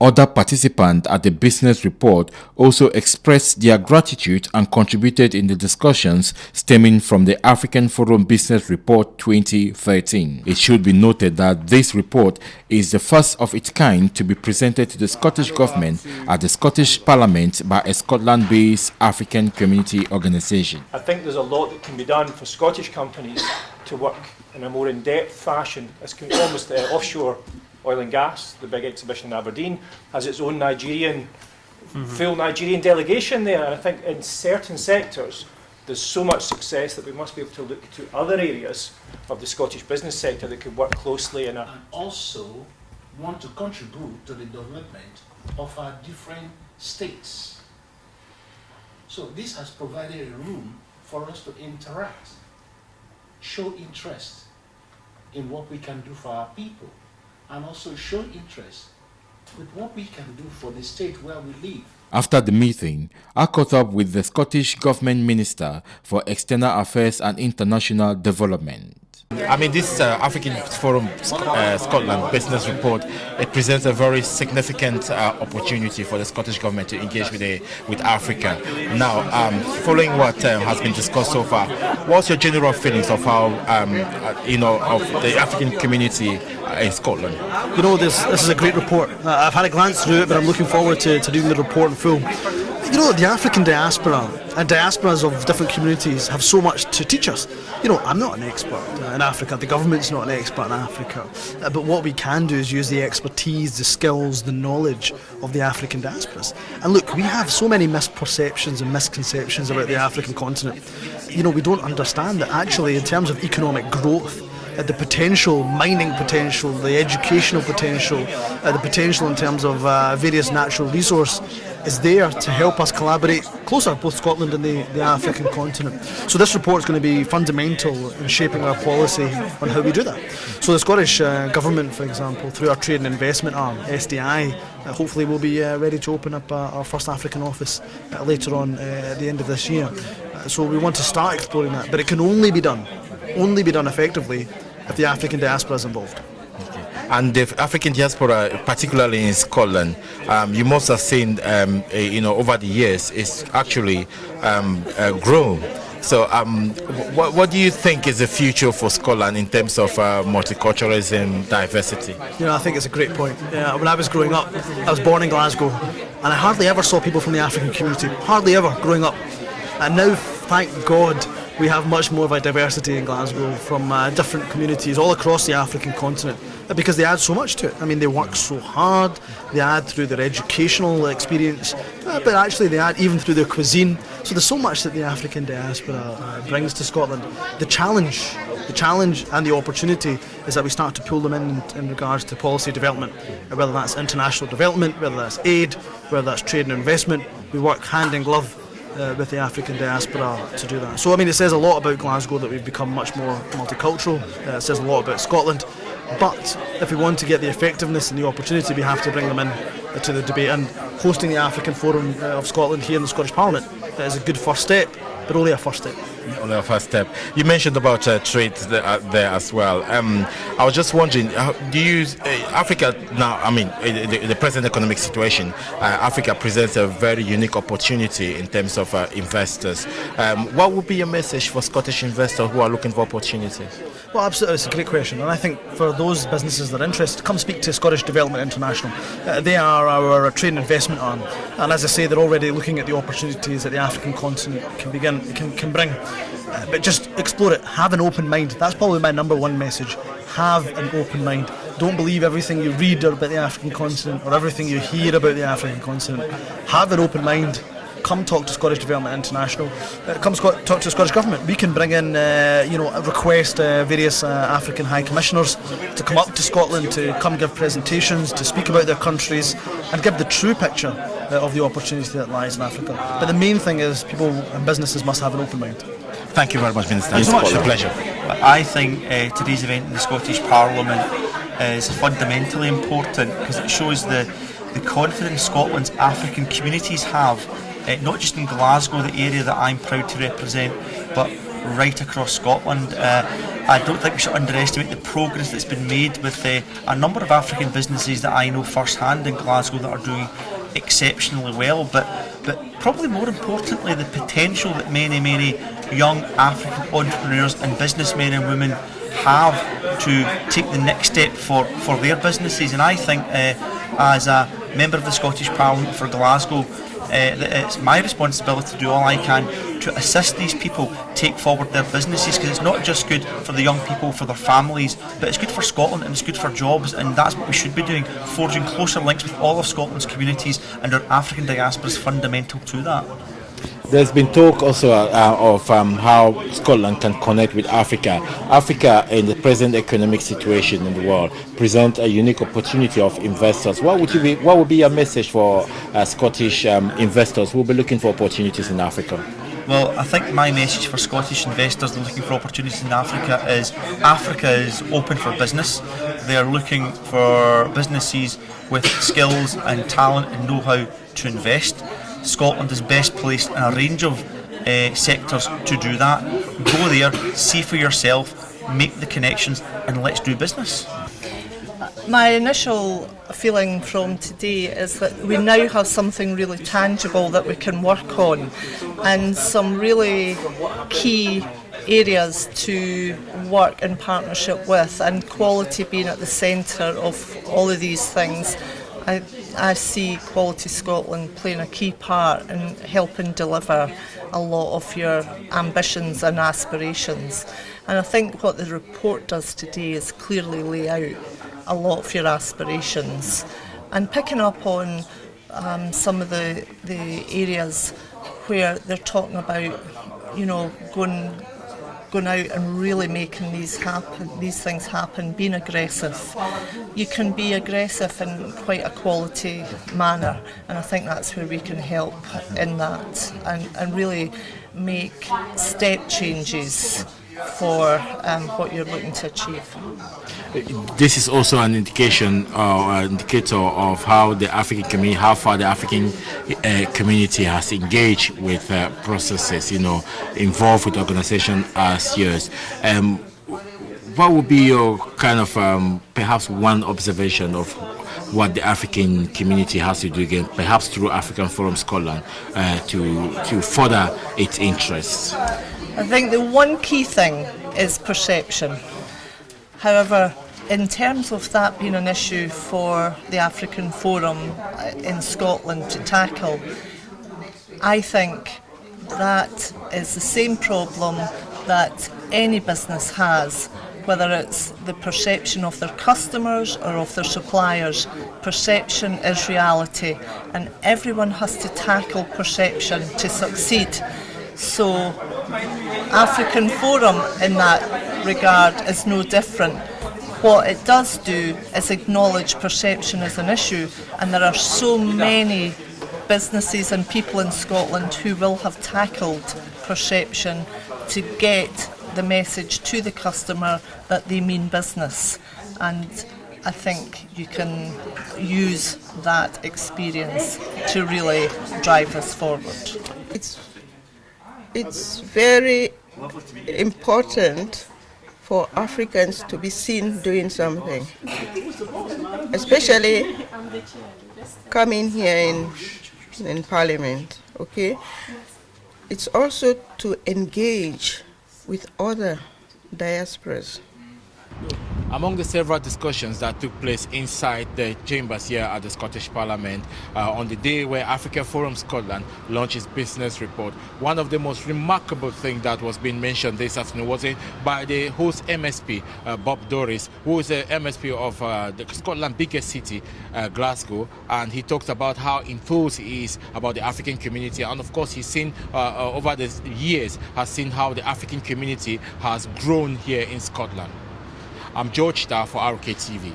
Other participants at the business report also expressed their gratitude and contributed in the discussions stemming from the African Forum Business Report 2013. It should be noted that this report is the first of its kind to be presented to the Scottish Government at the Scottish Parliament by a Scotland-based African community organisation. I think there's a lot that can be done for Scottish companies to work in a more in-depth fashion. It's almost offshore oil and gas. The big exhibition in Aberdeen has its own full Nigerian delegation there, and I think in certain sectors there's so much success that we must be able to look to other areas of the Scottish business sector that could work closely in and also want to contribute to the development of our different states. So this has provided a room for us to interact, show interest in what we can do for our people, and also show interest with what we can do for the state where we live. After the meeting, I caught up with the Scottish Government Minister for External Affairs and International Development. I mean, this African Forum Scotland Business Report, it presents a very significant opportunity for the Scottish Government to engage with Africa. Now, following what has been discussed so far, what's your general feelings of how, of the African community in Scotland? You know, this is a great report. I've had a glance through it, but I'm looking forward to doing the report in full. You know, the African diaspora and diasporas of different communities have so much to teach us. You know, I'm not an expert in Africa, the government's not an expert in Africa, but what we can do is use the expertise, the skills, the knowledge of the African diasporas. And look, we have so many misperceptions and misconceptions about the African continent. You know, we don't understand that actually in terms of economic growth, the potential, mining potential, the educational potential, the potential in terms of various natural resource is there to help us collaborate closer, both Scotland and the African continent. So this report is going to be fundamental in shaping our policy on how we do that. So the Scottish Government, for example, through our trade and investment arm, SDI, hopefully we'll be ready to open up our first African office later on at the end of this year. So we want to start exploring that, but it can only be done effectively if the African diaspora is involved. And the African diaspora, particularly in Scotland, you must have seen, over the years, it's actually grown. So, what do you think is the future for Scotland in terms of multiculturalism, diversity? You know, I think it's a great point. When I was growing up, I was born in Glasgow, and I hardly ever saw people from the African community, hardly ever growing up. And now, thank God, we have much more of a diversity in Glasgow from different communities all across the African continent, because they add so much to it. I mean, they work so hard, they add through their educational experience, but actually they add even through their cuisine. So there's so much that the African diaspora brings to Scotland. The challenge and the opportunity is that we start to pull them in regards to policy development, whether that's international development, whether that's aid, whether that's trade and investment. We work hand in glove with the African diaspora to do that. So I mean, it says a lot about Glasgow that we've become much more multicultural. It says a lot about Scotland, but if we want to get the effectiveness and the opportunity, we have to bring them in to the debate, and hosting the African Forum of Scotland here in the Scottish Parliament is a good first step, but only a first step. Only a first step. You mentioned about trade there as well. I was just wondering, do you Africa now? I mean, the present economic situation, Africa presents a very unique opportunity in terms of investors. What would be your message for Scottish investors who are looking for opportunities? Well, absolutely, it's a great question, and I think for those businesses that are interested, come speak to Scottish Development International. They are our trade and investment arm, and as I say, they're already looking at the opportunities that the African continent can bring. But just explore it, have an open mind. That's probably my number one message. Have an open mind. Don't believe everything you read about the African continent or everything you hear about the African continent. Have an open mind. Come talk to Scottish Development International. Come talk to the Scottish Government. We can bring in, request various African High Commissioners to come up to Scotland, to come give presentations, to speak about their countries and give the true picture of the opportunity that lies in Africa. But the main thing is people and businesses must have an open mind. Thank you very much, Minister. It's a pleasure. I think today's event in the Scottish Parliament is fundamentally important because it shows the confidence Scotland's African communities have, not just in Glasgow, the area that I'm proud to represent, but right across Scotland. I don't think we should underestimate the progress that's been made with a number of African businesses that I know firsthand in Glasgow that are doing exceptionally well, but probably more importantly, the potential that many young African entrepreneurs and businessmen and women have to take the next step for their businesses. And I think as a member of the Scottish Parliament for Glasgow, that it's my responsibility to do all I can to assist these people take forward their businesses, because it's not just good for the young people, for their families, but it's good for Scotland and it's good for jobs, and that's what we should be doing, forging closer links with all of Scotland's communities, and our African diaspora is fundamental to that. There's been talk also of how Scotland can connect with Africa. Africa, in the present economic situation in the world, present a unique opportunity of investors. What would be your message for Scottish investors who will be looking for opportunities in Africa? Well, I think my message for Scottish investors that are looking for opportunities in Africa is open for business. They are looking for businesses with skills and talent and know-how to invest. Scotland is best placed in a range of sectors to do that. Go there, see for yourself, make the connections, and let's do business. My initial feeling from today is that we now have something really tangible that we can work on, and some really key areas to work in partnership with, and quality being at the centre of all of these things. I see Quality Scotland playing a key part in helping deliver a lot of your ambitions and aspirations. And I think what the report does today is clearly lay out a lot of your aspirations. And picking up on some of the areas where they're talking about, going out and really making these things happen, being aggressive. You can be aggressive in quite a quality manner, and I think that's where we can help in that, and really make step changes for what you're looking to achieve. This is also an indication or an indicator of how the African community, how far the African community has engaged with processes, involved with organizations as yours. What would be your kind of perhaps one observation of what the African community has to do again, perhaps through African Forum Scotland, to further its interests? I think the one key thing is perception. However, in terms of that being an issue for the African Forum in Scotland to tackle, I think that is the same problem that any business has, whether it's the perception of their customers or of their suppliers. Perception is reality, and everyone has to tackle perception to succeed. So African Forum in that regard is no different. What it does do is acknowledge perception as an issue, and there are so many businesses and people in Scotland who will have tackled perception to get the message to the customer that they mean business. And I think you can use that experience to really drive us forward. It's very important for Africans to be seen doing something, especially coming here in Parliament, okay? It's also to engage with other diasporas. Among the several discussions that took place inside the chambers here at the Scottish Parliament on the day where African Forum Scotland launched its business report, one of the most remarkable things that was being mentioned this afternoon was by the host MSP, Bob Doris, who is the MSP of the Scotland's biggest city, Glasgow, and he talked about how enthused he is about the African community, and of course he's seen over the years, has seen how the African community has grown here in Scotland. I'm George Starr for RKTV.